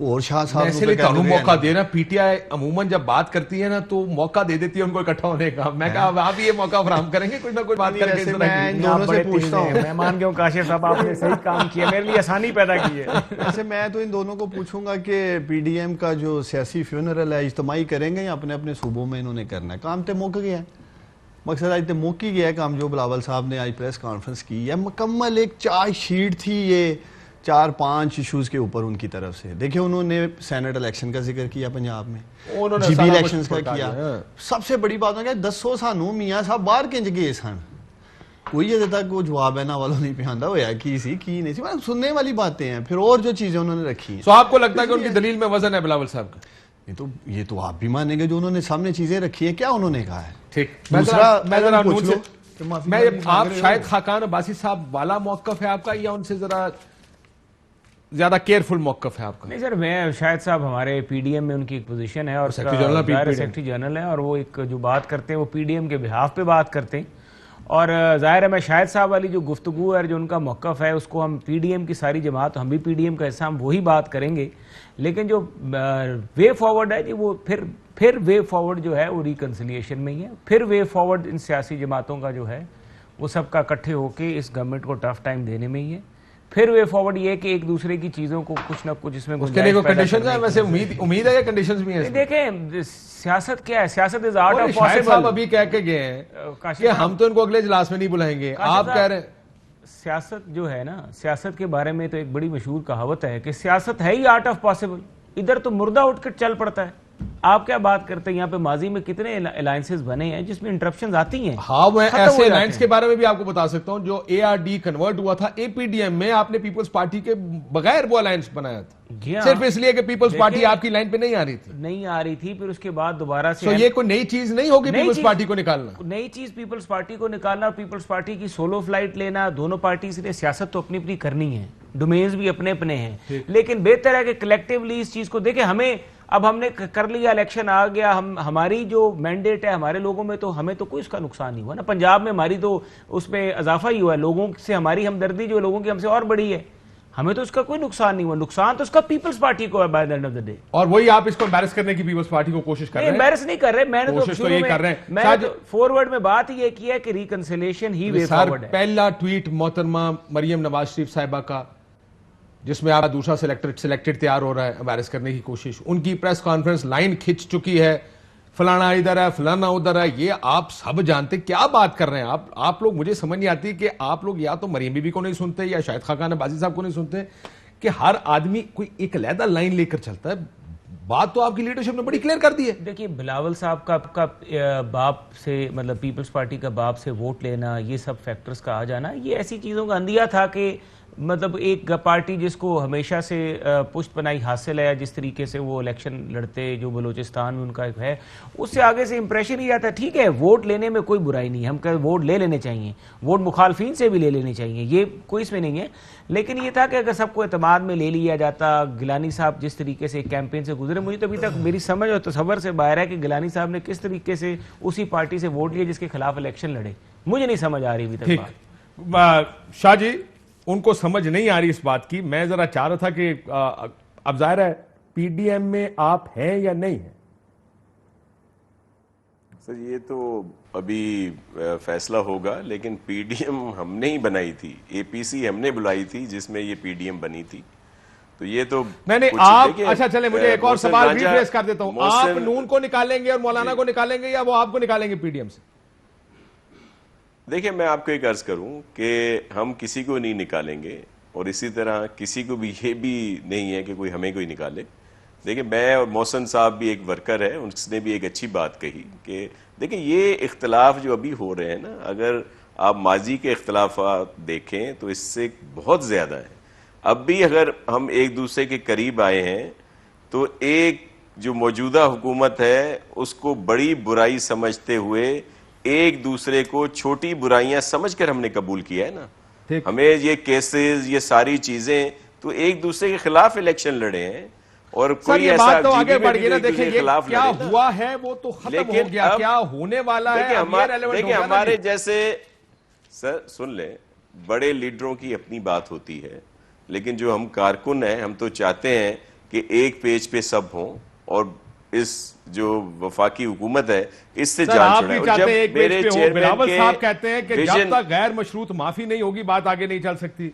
اور شاہ صاحب ایسے لیے تانوں موقع دے رہا. پی ٹی آئی عموماً جب بات کرتی ہے نا تو موقع دے دیتی ہے ان کو اکٹھا ہونے کا. میں کہا آپ یہ موقع فراہم کریں گے کچھ نہ کچھ بات کر کے. میں ان دونوں سے پوچھتا ہوں, میں مان گیا ہوں کاشف صاحب آپ نے صحیح کام کیا, میرے لیے آسانی پیدا کی ہے. ویسے میں تو ان دونوں کو پوچھوں گا کہ پی ڈی ایم کا جو سیاسی فیونرل ہے اجتماعی کریں گے یا اپنے اپنے صوبوں میں انہوں نے کرنا ہے؟ کام تے موقع گیا ہے, مقصد آج تے موقع گیا ہے کام. جو بلاول صاحب نے آج پریس کانفرنس کی ہے مکمل ایک چارج شیٹ تھی یہ 4-5 ایشوز کے اوپر ان کی طرف سے. دیکھیں انہوں نے سینٹ الیکشن کا ذکر کیا پنجاب میں, جی بی الیکشنز کا کیا. سب سے بڑی بات ہے کہ دسو سانو میاں صاحب باہر کنج گئے سن, کوئی ابھی تک وہ جواب ہے نا والوں نہیں پہندا ہویا کی سی کی نہیں سی. سننے والی باتیں ہیں. پھر اور جو چیزیں انہوں نے رکھی ہیں, تو آپ کو لگتا ہے کہ ان کی دلیل میں وزن ہے بلاول صاحب کا؟ یہ تو آپ بھی مانیں گے جو انہوں نے سامنے چیزیں رکھی ہیں. کیا انہوں نے کہا ہے؟ ٹھیک, میں آپ شاہد خاقان عباسی صاحب والا موقف ہے آپ کا یا ان سے ذرا زیادہ کیئرفل موقف ہے آپ کا؟ نہیں سر, میں شاہد صاحب ہمارے پی ڈی ایم میں ان کی ایک پوزیشن ہے اور سیکرٹری جنرل ہے اور وہ ایک جو بات کرتے ہیں وہ پی ڈی ایم کے بہاف پہ بات کرتے ہیں. اور ظاہر ہے میں شاہد صاحب والی جو گفتگو ہے جو ان کا موقف ہے اس کو ہم پی ڈی ایم کی ساری جماعت, ہم بھی پی ڈی ایم کا حصہ, ہم وہی بات کریں گے. لیکن جو وے فارورڈ ہے جی وہ پھر وے فارورڈ جو ہے وہ ریکنسیلیشن میں ہی ہے. پھر وے فارورڈ ان سیاسی جماعتوں کا جو ہے وہ سب کا اکٹھے ہو کے اس گورنمنٹ کو ٹف ٹائم دینے میں ہی ہے. پھر وے فارورڈ یہ کہ ایک دوسرے کی چیزوں کو کچھ نہ کچھ اس میں کنڈیشنز ہیں. ویسے امید ہے کہ کنڈیشنز بھی ہیں. دیکھیں سیاست کیا ہے, سیاست از آرٹ آف شاہد صاحب پاسبل. ابھی کہہ کے گئے ہیں کہ ہم تو ان کو اگلے اجلاس میں نہیں بلائیں گے, آپ کہہ رہے ہیں سیاست جو ہے نا, سیاست کے بارے میں تو ایک بڑی مشہور کہاوت ہے کہ سیاست ہے ہی آرٹ آف پاسبل. ادھر تو مردہ اٹھ کر چل پڑتا ہے. آپ کیا بات کرتے ہیں, یہاں پہ ماضی میں کتنے الائنسز بنے ہیں جس میں انٹرپشنز آتی ہیں. ہاں میں ایسے الائنس کے بارے میں بھی آپ کو بتا سکتا ہوں جو اے آر ڈی کنورٹ ہوا تھا اے پی ڈی ایم میں, آپ نے پیپلز پارٹی کے بغیر وہ الائنس بنایا تھا صرف اس لیے کہ پیپلز پارٹی آپ کی لائن پہ نہیں آ رہی تھی. پھر اس کے بعد دوبارہ سے یہ کوئی نئی چیز نہیں ہوگی پیپلز پارٹی کو نکالنا, نئی چیز پیپلز پارٹی کو نکالنا اور پیپلز پارٹی کی سولو فلائٹ لینا. دونوں پارٹیز نے سیاست تو اپنی اپنی کرنی ہے, ڈومینز بھی اپنے اپنے ہیں, لیکن بہتر ہے کہ کلیکٹیولی اس چیز کو دیکھیں. اب ہم نے کر لیا, الیکشن آ گیا, ہماری جو مینڈیٹ ہے ہمارے لوگوں میں تو ہمیں تو کوئی اس کا نقصان نہیں ہوا نا. پنجاب میں ہماری تو اس میں اضافہ ہی ہوا ہے, لوگوں سے ہماری ہمدردی جو لوگوں کی ہم سے اور بڑی ہے, ہمیں تو اس کا کوئی نقصان نہیں ہوا. نقصان تو اس کا پیپلز پارٹی کو ہے by the end of the day. اور وہی آپ اس کو امبیرس کرنے کی پیپلز پارٹی کو کوشش کر رہے ہیں. امبیرس نہیں کر رہے, میں نے کوشش تو یہ کر رہے ہیں. میں فارورڈ میں بات یہ کی ہے کہ ریکنسیلیشن ہی وے فارورڈ ہے. پہلا ٹویٹ محترمہ مریم نواز شریف صاحبہ کا جس میں آپ دوسرا سلیکٹڈ تیار ہو رہا ہے امبیرس کرنے کی کوشش, ان کی پریس کانفرنس لائن کھچ چکی ہے, فلانا ادھر ہے فلانا ادھر ہے. یہ آپ سب جانتے کیا بات کر رہے ہیں آپ لوگ. مجھے سمجھ نہیں آتی کہ آپ لوگ یا تو مریم بی بی کو نہیں سنتے یا شاہد خاقان عباسی صاحب کو نہیں سنتے کہ ہر آدمی کوئی ایک علیحدہ لائن لے کر چلتا ہے. بات تو آپ کی لیڈرشپ نے بڑی کلیئر کر دی ہے. دیکھیے بلاول صاحب کا باپ سے مطلب پیپلز پارٹی کا باپ سے ووٹ لینا, یہ سب فیکٹرز کا آ جانا, یہ ایسی چیزوں کا اندیہ تھا کہ مطلب ایک پارٹی جس کو ہمیشہ سے پشت پناہی حاصل ہے, جس طریقے سے وہ الیکشن لڑتے جو بلوچستان میں ان کا ایک ہے, اس سے آگے سے امپریشن ہی آتا ہے. ٹھیک ہے ووٹ لینے میں کوئی برائی نہیں ہے, ہم کہ ووٹ لے لینے چاہیے, ووٹ مخالفین سے بھی لے لینے چاہیے, یہ کوئی اس میں نہیں ہے. لیکن یہ تھا کہ اگر سب کو اعتماد میں لے لیا جاتا, گیلانی صاحب جس طریقے سے کیمپین سے گزرے, مجھے تو ابھی تک میری سمجھ اور تصور سے باہر ہے کہ گیلانی صاحب نے کس طریقے سے اسی پارٹی سے ووٹ لیا جس کے خلاف الیکشن لڑے. مجھے نہیں سمجھ آ رہی ابھی تک بات. شاہ جی ان کو سمجھ نہیں آ رہی اس بات کی. میں ذرا چاہ رہا تھا کہ اب ظاہر ہے پی ڈی ایم میں آپ ہیں یا نہیں ہیں؟ سر یہ تو ابھی فیصلہ ہوگا, لیکن پی ڈی ایم ہم نے ہی بنائی تھی, اے پی سی ہم نے بلائی تھی جس میں یہ پی ڈی ایم بنی تھی. تو یہ تو نہیں آپ اچھا چلیں مجھے ایک اور سوال ریفریش کر دیتا ہوں. آپ نون کو نکالیں گے اور مولانا کو نکالیں گے یا وہ آپ کو نکالیں گے پی ڈی ایم سے؟ دیکھیں میں آپ کو ایک عرض کروں کہ ہم کسی کو نہیں نکالیں گے اور اسی طرح کسی کو بھی یہ بھی نہیں ہے کہ کوئی ہمیں کوئی نکالے. دیکھیں میں اور محسن صاحب بھی ایک ورکر ہے, اس نے بھی ایک اچھی بات کہی کہ دیکھیں یہ اختلاف جو ابھی ہو رہے ہیں نا, اگر آپ ماضی کے اختلافات دیکھیں تو اس سے بہت زیادہ ہے. اب بھی اگر ہم ایک دوسرے کے قریب آئے ہیں تو ایک جو موجودہ حکومت ہے اس کو بڑی برائی سمجھتے ہوئے ایک دوسرے کو چھوٹی برائیاں سمجھ کر ہم نے قبول کیا ہے نا. ٹھیک. ہمیں یہ کیسز یہ ساری چیزیں تو ایک دوسرے کے خلاف الیکشن لڑے ہیں اور کوئی یہ ایسا بات تو آگے بڑھ گئی نا. دیکھیں یہ خلاف کیا لڑے نا. ہوا ہے وہ تو ختم ہو گیا, کیا ہونے والا ہے دیکھیں ہمارے جیسے سر سن لیں, بڑے لیڈروں کی اپنی بات ہوتی ہے, لیکن جو ہم کارکن ہیں ہم تو چاہتے ہیں کہ ایک پیج پہ سب ہوں اور اس جو وفاقی حکومت ہے اس سے جان چھڑائیں. اور جب میرے چیئرمین بلاول کے صاحب کہتے ہیں کہ جب تک غیر مشروط معافی نہیں ہوگی بات آگے نہیں چل سکتی.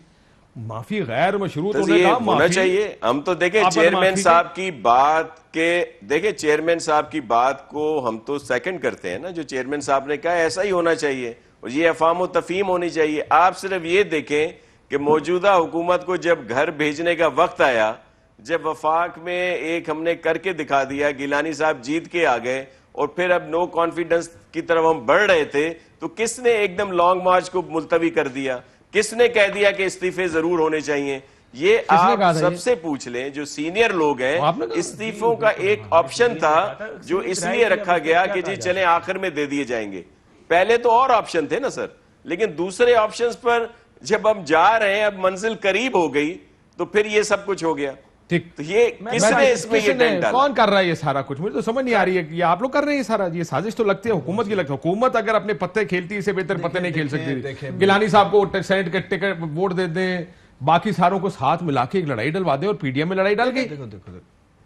معافی غیر مشروط ہونا چاہیے. ہم تو دیکھیں چیئرمین صاحب کی بات کے دیکھیں چیئرمین صاحب کی بات کو ہم تو سیکنڈ کرتے ہیں نا. جو چیئرمین صاحب نے کہا ایسا ہی ہونا چاہیے اور یہ افہام و تفہیم ہونی چاہیے. آپ صرف یہ دیکھیں کہ موجودہ حکومت کو جب گھر بھیجنے کا وقت آیا, جب وفاق میں ایک ہم نے کر کے دکھا دیا, گیلانی صاحب جیت کے آ گئے اور پھر اب نو کانفیڈنس کی طرف ہم بڑھ رہے تھے, تو کس نے ایک دم لانگ مارچ کو ملتوی کر دیا؟ کس نے کہہ دیا کہ استعفے ضرور ہونے چاہیے؟ یہ آپ سب سے پوچھ لیں جو سینئر لوگ ہیں. استعفوں کا ایک آپشن تھا جو اس لیے رکھا گیا کہ جی چلیں آخر میں دے دیے جائیں گے. پہلے تو اور آپشن تھے نا سر, لیکن دوسرے آپشنز پر جب ہم جا رہے ہیں, اب منزل قریب ہو گئی تو پھر یہ سب کچھ ہو گیا. ٹھیک, تو یہ کس نے اس میں یہ ڈنڈ ڈالا؟ کون کر رہا ہے یہ سارا کچھ؟ مجھے تو سمجھ نہیں آ رہی ہے کہ یہ آپ لوگ کر رہے ہیں. یہ سارا یہ سازش تو لگتی ہے حکومت کی. لگتی ہے حکومت اگر اپنے پتے کھیلتی اسے بہتر پتے نہیں کھیل سکتی. گیلانی صاحب کو سینٹ کے ٹکٹ ووٹ دے دیں, باقی ساروں کو ساتھ ملا کے ایک لڑائی ڈلوا دیں اور پی ڈی ایم میں لڑائی ڈال گئی.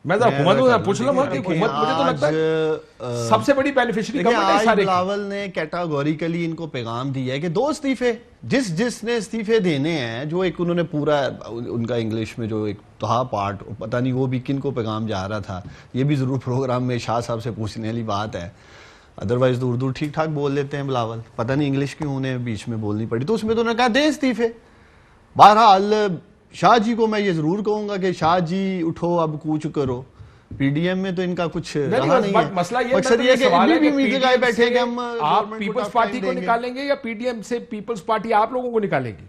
میں ذرا حکومت پوچھ لوں کہ حکومت مجھے تو لگتا ہے سب سے بڑی بینیفیشری گورنمنٹ ہے. بلاول نے کیٹاگوریکلی ان کو پیغام دیا ہے کہ 2 استعفے جس نے استعفے دینے ہیں, جو ایک انہوں نے پورا ان کا انگلش میں جو ایک تھا پارٹ, پتہ نہیں وہ بھی کن کو پیغام جا رہا تھا. یہ بھی ضرور پروگرام میں شاہ صاحب سے پوچھنے والی بات ہے. ادروائز تو اردو ٹھیک ٹھاک بول لیتے ہیں بلاول, پتہ نہیں انگلش کیوں انہیں بیچ میں بولنی پڑی. تو اس میں تو انہوں نے کہا دیں استعفے. بہرحال شاہ جی کو میں یہ ضرور کہوں گا کہ شاہ جی اٹھو اب کوچ کرو. پی ڈی ایم میں تو ان کا کچھ رہا نہیں ہے. مسئلہ یہ مقصد یہ کہ بھی امید لگائے بیٹھے کہ ہم آپ پیپلز پارٹی کو نکالیں گے یا پی ڈی ایم سے پیپلز پارٹی آپ لوگوں کو نکالے گی؟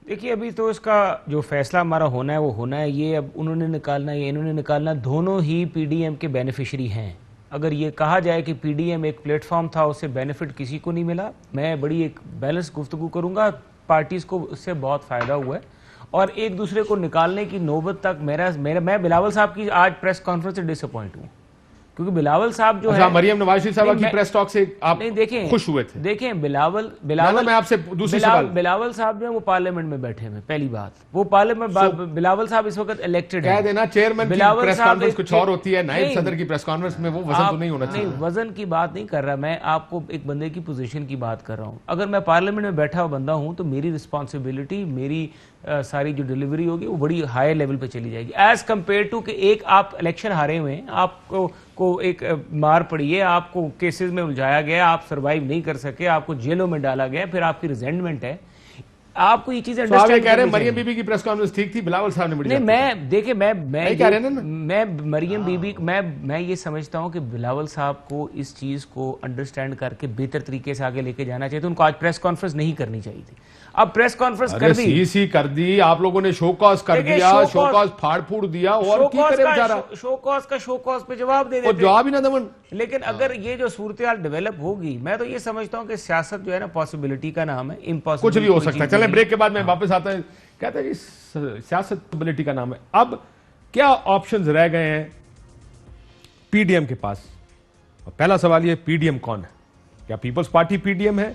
دیکھیے ابھی تو اس کا جو فیصلہ ہمارا ہونا ہے وہ ہونا ہے. یہ اب انہوں نے نکالنا ہے یا انہوں نے نکالنا, دونوں ہی پی ڈی ایم کے بینیفیشری ہیں. اگر یہ کہا جائے کہ پی ڈی ایم ایک پلیٹ فارم تھا, اس سے بینیفٹ کسی کو نہیں ملا, میں بڑی ایک بیلنس گفتگو کروں گا. پارٹیز کو اس سے بہت فائدہ ہوا ہے اور ایک دوسرے کو نکالنے کی نوبت تک میں بلاول صاحب کی آج پریس کانفرنس سے ڈس اپوائنٹ ہوں, کیونکہ بلاول صاحب جو ہے مریم نواز شریف صاحبہ کی پریس ٹاک سے آپ خوش ہوئے تھے. دیکھیں میں آپ سے دوسری سوال, بلاول صاحب جو ہے وہ پارلیمنٹ میں بیٹھے ہوئے, پہلی بات وہ پارلیمنٹ, بلاول صاحب اس وقت الیکٹڈ ہے. کہہ دینا چیئرمین کی پریس کانفرنس کچھ اور ہوتی ہے, نائب صدر کی پریس کانفرنس میں وہ وزن تو نہیں ہونا چاہیے. وزن کی بات نہیں کر رہا میں, آپ کو ایک بندے کی پوزیشن کی بات کر رہا ہوں. اگر میں پارلیمنٹ میں بیٹھا ہوا بندہ ہوں تو میری رسپانسبلٹی, میری ساری جو ڈیلیوری ہوگی وہ بڑی ہائی لیول پہ چلی جائے گی ایز کمپیئر ٹو کہ ایک آپ الیکشن ہارے ہوئے ہیں, آپ کو ایک مار پڑی ہے, آپ کو کیسز میں الجھایا گیا, آپ سروائیو نہیں کر سکے, آپ کو جیلوں میں ڈالا گیا, پھر آپ کی ریزینٹمنٹ ہے. آپ کو یہ چیزیں انڈرسٹینڈ کہہ رہے ہیں مریم بی بی کی پریس کانفرنس ٹھیک تھی, بلاول صاحب نے بڑی نہیں. میں دیکھیں میں مریم بی بی میں یہ سمجھتا ہوں کہ بلاول صاحب کو اس چیز کو انڈرسٹینڈ کر کے بہتر طریقے سے آگے لے کے جانا چاہیے. تو ان کو آج پریس کانفرنس نہیں کرنی چاہیے تھی. اب پریس کانفرنس کر دی, آپ لوگوں نے شو کاز کر دیا, شو کاز پھاڑ پھوڑ دیا, اور کی کرے بیچارہ شو کاز پہ جواب دے دیتے, اور جواب ہی نہ دمن. لیکن اگر یہ جو صورتحال ڈیولپ ہوگی, میں تو یہ سمجھتا ہوں کہ سیاست جو ہے نا پاسبلٹی کا نام ہے, امپاسبل کچھ بھی ہو سکتا ہے. چلیں بریک کے بعد میں واپس آتا ہے. کہتے ہیں سیاست پاسبلٹی کا نام ہے. اب کیا آپشنز رہ گئے ہیں پی ڈی ایم کے پاس؟ پہلا سوال یہ, پی ڈی ایم کون ہے؟ کیا Peoples Party P D M ہے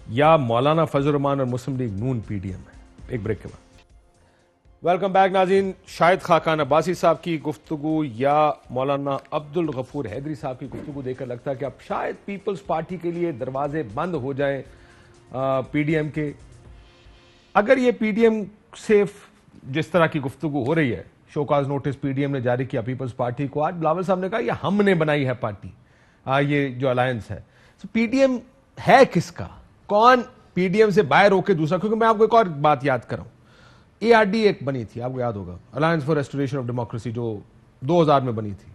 یا مولانا فضل الرحمان اور Muslim League Noon P D M ہے؟ ایک بریک کے بعد ویلکم بیک ناظرین. شاہد خاقان عباسی صاحب کی گفتگو یا مولانا عبد الغفور حیدری صاحب کی گفتگو دیکھ کر لگتا ہے کہ اب شاید پیپلز پارٹی کے لیے دروازے بند ہو جائیں پی ڈی ایم کے. اگر یہ پی ڈی ایم سے جس طرح کی گفتگو ہو رہی ہے, show cause notice P D M نے جاری کیا پیپلز پارٹی کو, آج بلاول صاحب نے کہا یہ ہم نے بنائی ہے پارٹی, یہ جو الائنس ہے. پی ڈی ایم ہے کس کا؟ کون پی ڈی ایم سے باہر ہو کے دوسرا؟ کیونکہ میں آپ کو ایک اور بات یاد کروں, اے آر ڈی ایک بنی تھی, آپ کو یاد ہوگا, alliance for restoration of democracy, جو 2000 میں بنی تھی.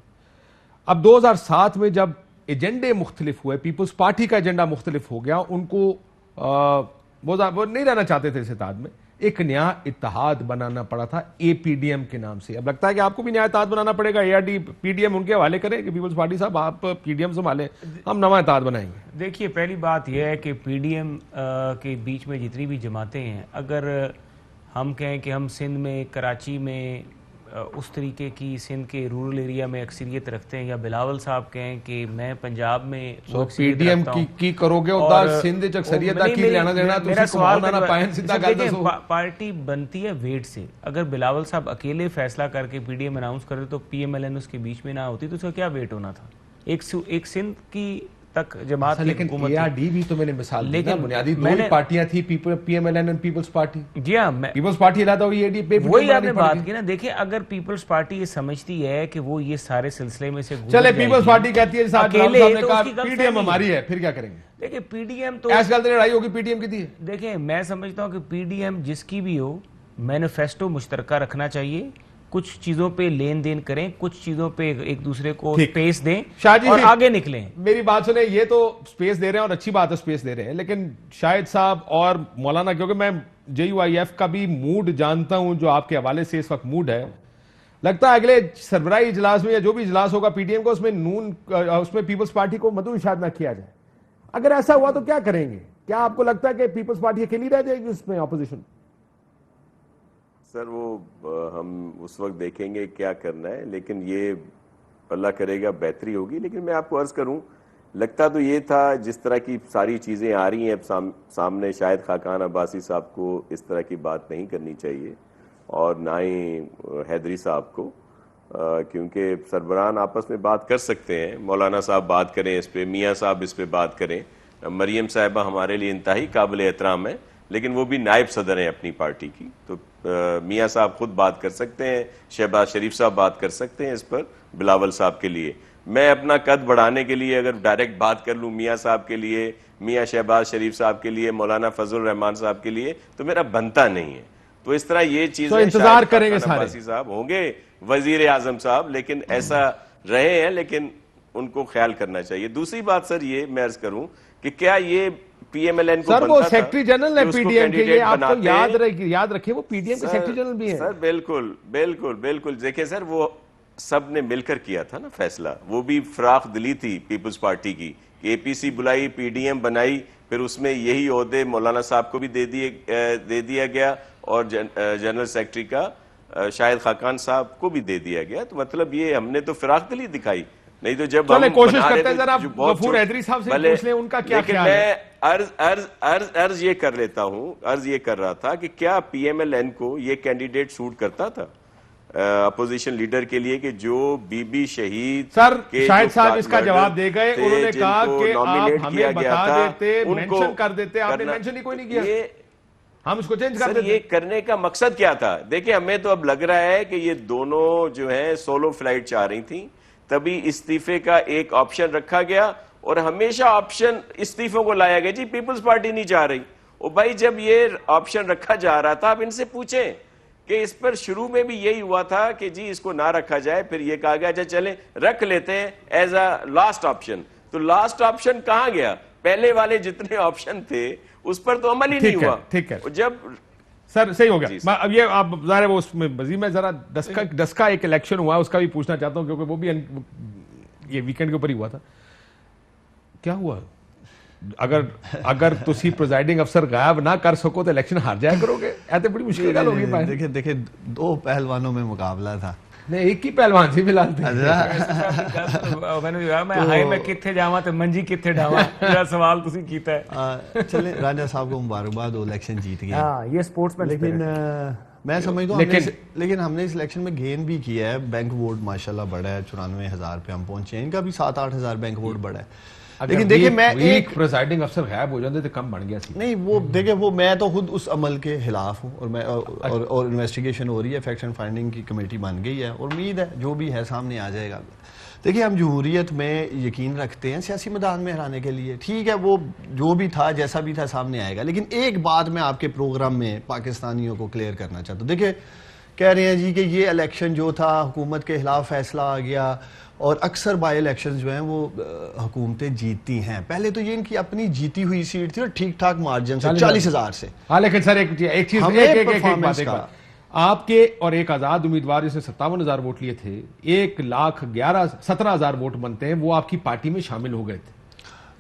اب 2007 میں جب ایجنڈے مختلف ہوئے, پیپلز پارٹی کا ایجنڈا مختلف ہو گیا, ان کو وہ نہیں رہنا چاہتے تھے اس اتحاد میں, ایک نیا اتحاد بنانا پڑا تھا اے پی ڈی ایم کے نام سے. اب لگتا ہے کہ آپ کو بھی نیا اتحاد بنانا پڑے گا, A R D P D M ان کے حوالے کریں کہ پیپلز پارٹی صاحب آپ پی ڈی ایم سنبھالیں, ہم نیا اتحاد بنائیں گے. دیکھیے پہلی بات یہ ہے کہ پی ڈی ایم کے بیچ میں جتنی بھی جماعتیں ہیں, اگر ہم کہیں کہ ہم سندھ میں, کراچی میں اس طریقے کی سندھ کے رورل ایریا میں اکثریت رکھتے ہیں, یا بلاول صاحب کہیں کہ میں پنجاب میں پی ڈی ایم کی کرو گے اور سندھ چ اکثریت دا کی لینا دینا میرا سوال سیدھا گل دسو. پارٹی بنتی ہے ویٹ سے. اگر بلاول صاحب اکیلے فیصلہ کر کے پی ڈی ایم اناؤنس کرتے تو پی ایم ایل این اس کے بیچ میں نہ ہوتی, تو اس کا کیا ویٹ ہونا تھا؟ ایک سندھ کی تک جماعت کی لیکن حکومت اے آر ڈی بھی تو میں نے مثال دی, لیکن بنیادی دو ہی پارٹیاں تھی, پی ایم ایل این اور پیپلز پارٹی. جی ہاں, پیپلز پارٹی علیحدہ ہوئی, وہی آپ نے بات کی نا. دیکھیں اگر پیپلز پارٹی یہ سمجھتی ہے کہ وہ یہ سارے سلسلے میں سے چلے, پیپلز پارٹی کہتی ہے اکیلے نے کہا پی ڈی ایم ہماری ہے, پھر کیا کریں گے؟ دیکھیں پی ڈی ایم تو ایس گل لڑائی ہوگی پی ڈی ایم کی تھی. دیکھیں میں سمجھتا ہوں کہ پی ڈی ایم جس کی بھی ہو, مینیفیسٹو مشترکہ رکھنا چاہیے, کچھ چیزوں پہ لین دین کریں, کچھ چیزوں پہ ایک دوسرے کو سپیس دیں اور آگے نکلیں. میری بات سنیں, یہ تو سپیس دے رہے ہیں اور اچھی بات ہے سپیس دے رہے ہیں, لیکن شاہد صاحب اور مولانا, کیونکہ میں جے یو آئی ایف کا بھی موڈ جانتا ہوں جو آپ کے حوالے سے اس وقت موڈ ہے, لگتا ہے اگلے سربراہی اجلاس میں یا جو بھی اجلاس ہوگا پی ڈی ایم کو, اس میں پیپلز پارٹی کو مدعو شاید نہ کیا جائے. اگر ایسا ہوا تو کیا کریں گے؟ کیا آپ کو لگتا ہے کہ پیپلز پارٹی اکیلی رہ جائے گی اس میں اپوزیشن؟ سر وہ ہم اس وقت دیکھیں گے کیا کرنا ہے, لیکن یہ اللہ کرے گا بہتری ہوگی. لیکن میں آپ کو عرض کروں, لگتا تو یہ تھا جس طرح کی ساری چیزیں آ رہی ہیں اب سامنے, شاید خاقان عباسی صاحب کو اس طرح کی بات نہیں کرنی چاہیے اور نہ ہی حیدری صاحب کو, کیونکہ سربراہان آپس میں بات کر سکتے ہیں. مولانا صاحب بات کریں اس پہ, میاں صاحب اس پہ بات کریں, مریم صاحبہ ہمارے لیے انتہائی قابل احترام ہے, لیکن وہ بھی نائب صدر ہیں اپنی پارٹی کی, تو میاں صاحب خود بات کر سکتے ہیں, شہباز شریف صاحب بات کر سکتے ہیں اس پر بلاول صاحب کے لیے. میں اپنا قد بڑھانے کے لیے اگر ڈائریکٹ بات کر لوں میاں صاحب کے لیے, میاں شہباز شریف صاحب کے لیے, مولانا فضل الرحمان صاحب کے لیے, تو میرا بنتا نہیں ہے. تو اس طرح یہ چیزیں انتظار کریں گے سارے عباسی صاحب ہوں گے وزیر اعظم صاحب, لیکن ایسا رہے ہیں, لیکن ان کو خیال کرنا چاہیے. دوسری بات سر یہ میں عرض کروں کہ کیا یہ پی ایم ایل این کو سر وہ سیکٹری جنرل ہے پی ڈی ایم کے, یہ آپ کو یاد رکھیں وہ پی ڈی ایم کے سیکٹری جنرل بھی ہیں. سر بالکل بالکل بالکل, دیکھیں سر وہ سب نے مل کر کیا تھا نا فیصلہ, وہ بھی فراخ دلی تھی پیپلز پارٹی کی, اے پی سی بلائی, پی ڈی ایم بنائی, پھر اس میں یہی عہدے مولانا صاحب کو بھی دے دیا گیا اور جنرل سیکرٹری کا شاہد خاقان صاحب کو بھی دے دیا گیا. تو مطلب یہ ہم نے تو فراخ دلی دکھائی, نہیں تو جب ہم کوشش کرتے ہیں ذرا غفور حیدری صاحب سے پوچھ لیں ان کا کیا خیال ہے. عرض یہ کر لیتا ہوں, عرض یہ کر رہا تھا کہ کیا پی ایم ایل این کو یہ کینڈیڈیٹ سوٹ کرتا تھا اپوزیشن لیڈر کے لیے, کہ جو بی بی شہید سر شاہد صاحب اس کا جواب دے گئے, انہوں نے کہا کہ آپ ہمیں بتا دیتے, منشن کر دیتے, آپ نے منشن ہی کوئی نہیں کیا, ہم اس کو چینج کر دیتے. یہ کرنے کا مقصد کیا تھا؟ دیکھیں ہمیں تو اب لگ رہا ہے کہ یہ دونوں جو ہیں سولو فلائٹ چاہ رہی تھیں, تبھی استعفے کا ایک آپشن رکھا گیا, اور ہمیشہ آپشن استعفوں کو لایا گیا. جی پیپلز پارٹی نہیں چاہ رہی, او بھائی جب یہ آپشن رکھا جا رہا تھا, آپ ان سے پوچھیں کہ اس پر شروع میں بھی یہی ہوا تھا کہ جی اس کو نہ رکھا جائے, پھر یہ کہا گیا اچھا چلیں رکھ لیتے ہیں ایز اے لاسٹ آپشن. تو لاسٹ آپشن کہاں گیا؟ پہلے والے جتنے آپشن تھے اس پر تو عمل ہی نہیں ہوا. ٹھیک ہے جب سر صحیح ہو گیا. اب یہ آپ ظاہر ہے وہ اس میں مزید میں ذرا ڈسکا ایک الیکشن ہوا اس کا بھی پوچھنا چاہتا ہوں, کیونکہ وہ بھی یہ ویکینڈ کے اوپر ہی ہوا تھا. کیا ہوا؟ اگر تسی پریزائڈنگ افسر غائب نہ کر سکو تو الیکشن ہار جایا کرو گے, ایسے بڑی مشکل گل ہوگی. دیکھیں دو پہلوانوں میں مقابلہ تھا, نہیں ایک ہی پہلوان سی فی الحال. میں کتنے جاواں تے منجی کتنے ڈاواں, میرا سوال تسی کیتا ہے. چلیں راجہ صاحب کو مبارکباد, وہ الیکشن جیت گئے. ہاں یہ سپورٹس میں, لیکن میں سمجھتا ہوں لیکن ہم نے اس الیکشن میں گین بھی کیا ہے. بینک ووٹ ماشاءاللہ بڑا ہے, 94,000 پہ ہم پہنچے ہیں, ان کا بھی 7-8 ہزار بینک ووٹ بڑا ہے. لیکن دیکھیں میں ایک پریزائڈنگ افسر غائب ہو جاتے تو کم بن گیا سی. نہیں وہ دیکھیں وہ میں تو خود اس عمل کے خلاف ہوں, اور میں اور انویسٹیگیشن ہو رہی ہے, فیکٹ اینڈ فائنڈنگ کی کمیٹی بن گئی ہے, اور امید ہے جو بھی ہے سامنے آ جائے گا. دیکھیں ہم جمہوریت میں یقین رکھتے ہیں سیاسی میدان میں ہرانے کے لیے, ٹھیک ہے وہ جو بھی تھا جیسا بھی تھا سامنے آئے گا. لیکن ایک بات میں آپ کے پروگرام میں پاکستانیوں کو کلیئر کرنا چاہتا ہوں. دیکھیں کہہ رہے ہیں جی کہ یہ الیکشن جو تھا حکومت کے خلاف فیصلہ آ گیا اور اکثر بائی الیکشن جو ہیں وہ حکومتیں جیتتی ہیں. پہلے تو یہ ان کی اپنی جیتی ہوئی سیٹ تھی اور ٹھیک ٹھاک مارجن سے 40,000 سے. ہاں لیکن سر ایک چیز ایک آپ کے اور ایک آزاد امیدوار جس نے 57,000 ووٹ لیے تھے 1,17,000 ووٹ بنتے ہیں وہ آپ کی پارٹی میں شامل ہو گئے تھے,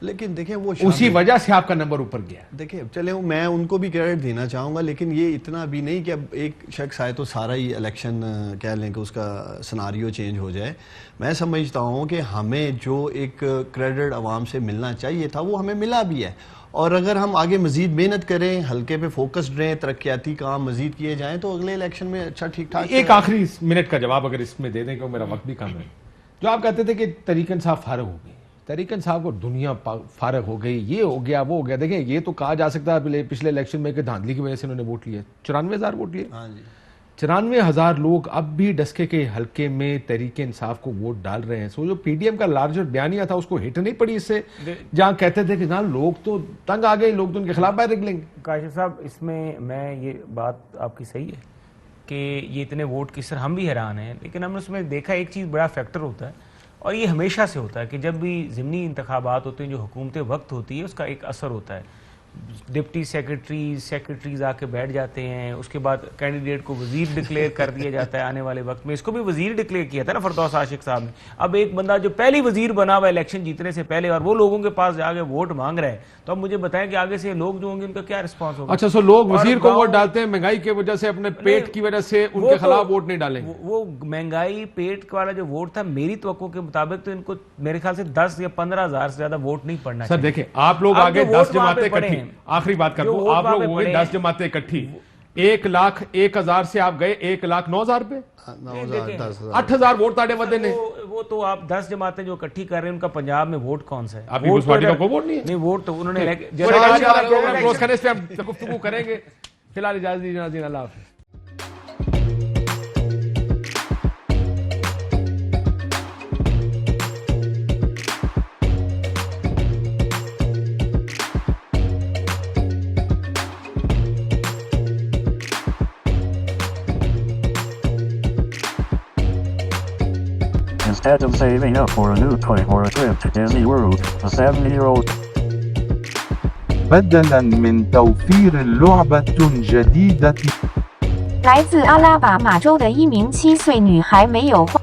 لیکن دیکھیں وہ اسی وجہ سے آپ کا نمبر اوپر گیا. دیکھیں چلے میں ان کو بھی کریڈٹ دینا چاہوں گا, لیکن یہ اتنا بھی نہیں کہ اب ایک شخص آئے تو سارا ہی الیکشن کہہ لیں کہ اس کا سناریو چینج ہو جائے. میں سمجھتا ہوں کہ ہمیں جو ایک کریڈٹ عوام سے ملنا چاہیے تھا وہ ہمیں ملا بھی ہے, اور اگر ہم آگے مزید محنت کریں, حلقے پہ فوکسڈ رہیں, ترقیاتی کام مزید کیے جائیں تو اگلے الیکشن میں اچھا ٹھیک ٹھاک. ایک آخری منٹ کا جواب اگر اس میں دے دیں کہ میرا وقت بھی کم ہے. جو آپ کہتے تھے کہ طریق انصاف فارغ ہو گئی, طریق انصاف کو دنیا فارغ ہو گئی, یہ ہو گیا وہ ہو گیا. دیکھیں یہ تو کہا جا سکتا ہے پچھلے الیکشن میں کہ دھاندلی کی وجہ سے انہوں نے ووٹ لیے, 94,000 ووٹ لیے. 94,000 لوگ اب بھی ڈسکے کے حلقے میں تحریک انصاف کو ووٹ ڈال رہے ہیں. سو جو پی ڈی ایم کا لارجر بیانیہ تھا اس کو ہٹ نہیں پڑی اس سے, جہاں کہتے تھے کہ نا لوگ تو تنگ آ گئے, لوگ تو ان کے خلاف باہر نکلیں گے. کاشف صاحب اس میں یہ بات آپ کی صحیح ہے کہ یہ اتنے ووٹ کی سر ہم بھی حیران ہیں, لیکن ہم نے اس میں دیکھا ایک چیز بڑا فیکٹر ہوتا ہے اور یہ ہمیشہ سے ہوتا ہے کہ جب بھی ضمنی انتخابات ہوتے ہیں جو حکومت وقت ہوتی ہے اس کا ایک اثر ہوتا ہے. ڈپٹی سیکرٹریز آ کے بیٹھ جاتے ہیں, اس کے بعد کینڈیڈیٹ کو وزیر ڈکلیئر کر دیا جاتا ہے آنے والے وقت میں. اس کو بھی وزیر ڈکلیئر کیا تھا نا فردوس عاشق صاحب نے. اب ایک بندہ جو پہلی وزیر بنا ہوا الیکشن جیتنے سے پہلے اور وہ لوگوں کے پاس جا کے ووٹ مانگ رہا ہے, تو اب مجھے بتائیں کہ آگے سے لوگ جو ہوں گے ان کا کیا رسپانس ہوگا. اچھا سو لوگ وزیر کو ووٹ ڈالتے ہیں مہنگائی کی وجہ سے, اپنے پیٹ کی وجہ سے ان کے خلاف ووٹ نہیں ڈالیں. وہ مہنگائی پیٹ والا جو ووٹ تھا میری توقع کے مطابق تو ان کو میرے خیال سے 10 یا 15,000 سے زیادہ ووٹ نہیں پڑنا چاہیے. سر دیکھیں آپ لوگ آگے 10 جماعتیں اکٹھی, آخری بات کر دوں, آپ لوگ ہوئے 10 جماعتیں اکٹھی, 1,01,000 سے آپ گئے 1,09,000 پہ, 8,000 ووٹ تاڑے ودے نے. وہ تو آپ 10 جماعتیں جو اکٹھی کر رہے ہیں ان کا پنجاب میں ووٹ کون سا ہے؟ آپ پیپلز پارٹی کا کوئی ووٹ نہیں ہے. نہیں ووٹ تو انہوں نے کلوز کرنے سے ہم گفتگو کریں گے. فی الحال اجازت دیجیے ناظرین, اللہ حافظ. Instead of saving up for a new toy or a trip to Disney World, a 7-year-old بدلاً من توفير لعبة جديدة 来自阿拉巴马州的一名7岁女孩没有花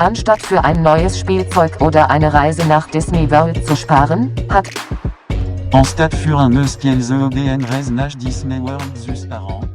Anstatt für ein neues Spielzeug oder eine Reise nach Disney World zu sparen, hat Anstatt für un neus Spielzeug oder eine Reise nach Disney World zu sparen,